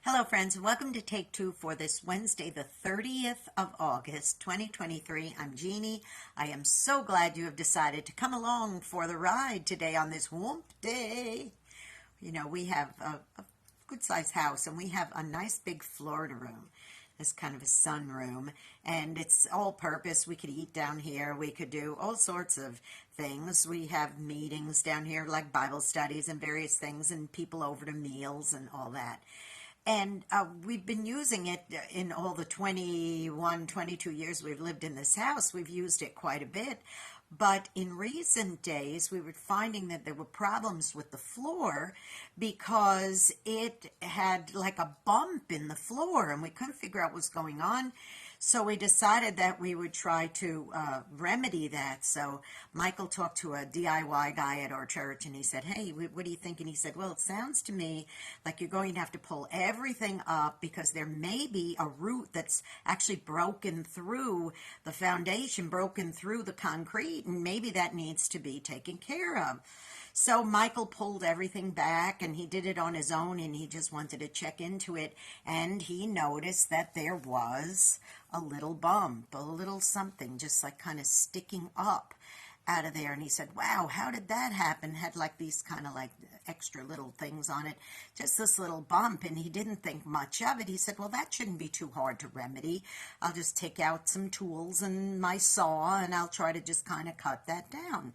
Hello friends, and welcome to Take Two for this Wednesday, the 30th of August, 2023. I'm Jeannie. I am so glad you have decided to come along for the ride today on this warm day. You know, we have a good-sized house, and we have a nice big Florida room. It's kind of a sunroom, and it's all-purpose. We could eat down here. We could do all sorts of things. We have meetings down here, like Bible studies and various things, and people over to meals and all that. And we've been using it in all the 21, 22 years we've lived in this house. We've used it quite a bit. But in recent days, we were finding that there were problems with the floor because it had like a bump in the floor, and we couldn't figure out what was going on. So we decided that we would try to remedy that. So Michael talked to a DIY guy at our church, and he said, hey, what do you think? And he said, well, it sounds to me like you're going to have to pull everything up because there may be a root that's actually broken through the foundation, broken through the concrete, and maybe that needs to be taken care of. So Michael pulled everything back, and he did it on his own, and he just wanted to check into it, and he noticed that there was a little bump, a little something just like kind of sticking up out of there. And he said, wow, how did that happen? Had like these kind of like extra little things on it, just this little bump. And he didn't think much of it. He said, well, that shouldn't be too hard to remedy. I'll just take out some tools and my saw, and I'll try to just kind of cut that down.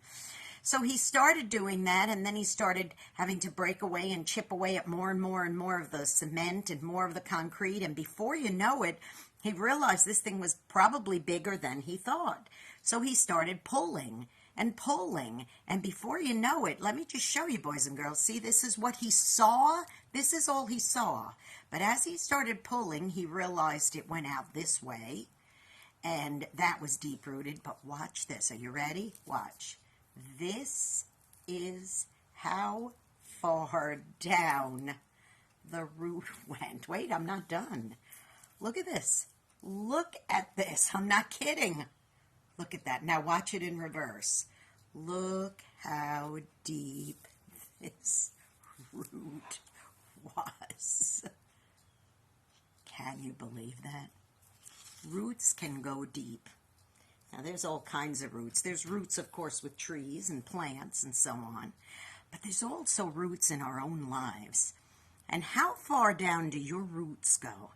So he started doing that, and then he started having to break away and chip away at more and more and more of the cement and more of the concrete. And before you know it, he realized this thing was probably bigger than he thought. So he started pulling and pulling. And before you know it, let me just show you, boys and girls. See, this is what he saw. This is all he saw. But as he started pulling, he realized it went out this way. And that was deep-rooted. But watch this. Are you ready? Watch. This is how far down the root went. Wait, I'm not done. Look at this. Look at this. I'm not kidding. Look at that. Now watch it in reverse. Look how deep this root was. Can you believe that? Roots can go deep. Now, there's all kinds of roots. There's roots, of course, with trees and plants and so on. But there's also roots in our own lives. And how far down do your roots go?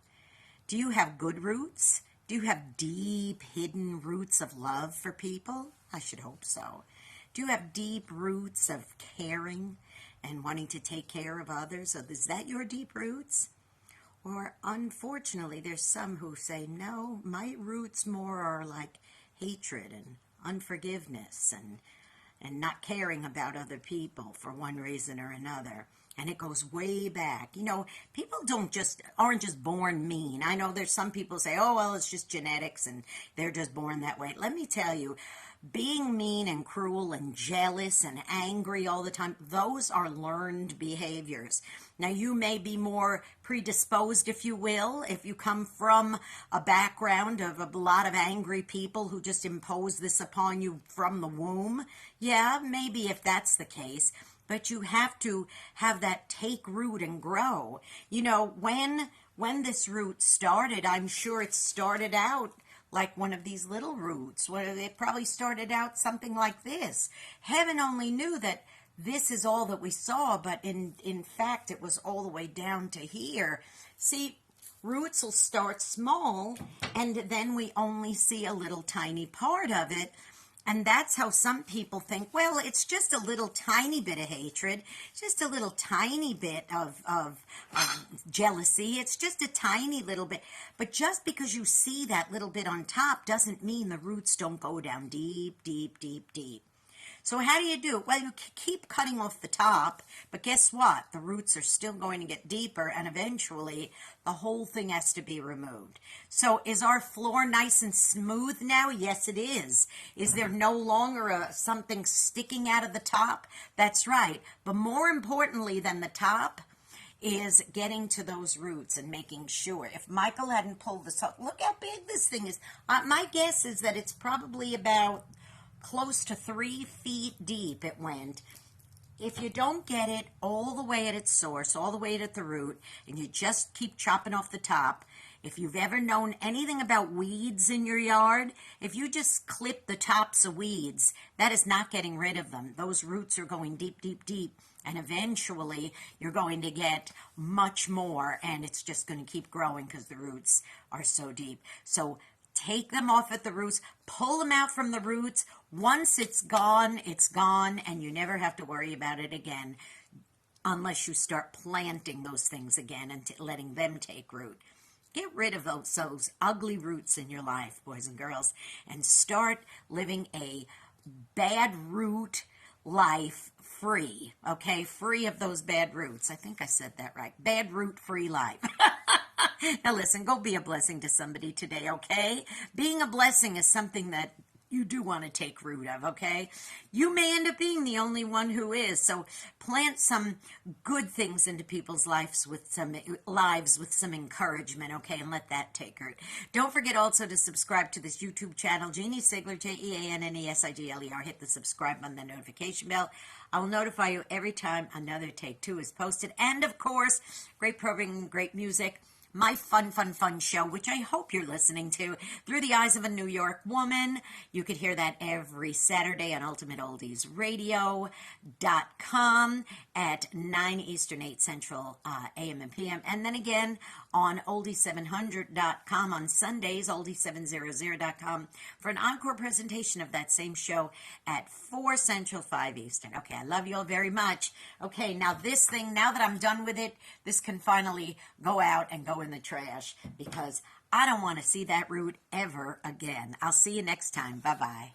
Do you have good roots? Do you have deep, hidden roots of love for people? I should hope so. Do you have deep roots of caring and wanting to take care of others? So is that your deep roots? Or, unfortunately, there's some who say, no, my roots more are like hatred and unforgiveness and not caring about other people for one reason or another. And it goes way back. You know, people aren't just born mean. I know there's some people say, oh, well, it's just genetics and they're just born that way. Let me tell you, being mean and cruel and jealous and angry all the time, those are learned behaviors. Now, you may be more predisposed, if you will, if you come from a background of a lot of angry people who just impose this upon you from the womb. Yeah, maybe if that's the case. But you have to have that take root and grow. You know, when this root started, I'm sure it started out like one of these little roots. Where it probably started out something like this. Heaven only knew that this is all that we saw, but in fact, it was all the way down to here. See, roots will start small, and then we only see a little tiny part of it. And that's how some people think, well, it's just a little tiny bit of hatred, just a little tiny bit of jealousy. It's just a tiny little bit. But just because you see that little bit on top doesn't mean the roots don't go down deep, deep, deep, deep. So how do you do it? Well, you keep cutting off the top, but guess what? The roots are still going to get deeper, and eventually the whole thing has to be removed. So is our floor nice and smooth now? Yes, it is. Is there no longer something sticking out of the top? That's right. But more importantly than the top is getting to those roots and making sure. If Michael hadn't pulled this up, look how big this thing is. My guess is that it's probably about close to 3 feet deep it went. if you don't get it all the way at its source, all the way at the root, and you just keep chopping off the top, if you've ever known anything about weeds in your yard, if you just clip the tops of weeds, that is not getting rid of them. Those roots are going deep, deep, deep, and eventually you're going to get much more, and it's just going to keep growing because the roots are so deep. So take them off at the roots, pull them out from the roots. Once it's gone, and you never have to worry about it again unless you start planting those things again and letting them take root. Get rid of those ugly roots in your life, boys and girls, and start living a bad root life free, okay? Free of those bad roots. I think I said that right. Bad root free life. Now listen, go be a blessing to somebody today, okay? Being a blessing is something that you do want to take root of, okay? You may end up being the only one who is, so plant some good things into people's lives with some encouragement, okay? And let that take root. Don't forget also to subscribe to this YouTube channel, Jeanne Sigler, Jeannesigler. Hit the subscribe button, the notification bell. I will notify you every time another Take Two is posted. And of course, great programming, great music. My fun show, which I hope you're listening to through the eyes of a New York woman. You could hear that every Saturday on UltimateOldiesRadio.com at 9 Eastern, 8 Central, AM and PM. And then again on Oldie700.com on Sundays, Oldie700.com for an encore presentation of that same show at 4 Central, 5 Eastern. Okay, I love you all very much. Okay, now this thing, now that I'm done with it, this can finally go out and go in the trash because I don't want to see that root ever again. I'll see you next time. Bye-bye.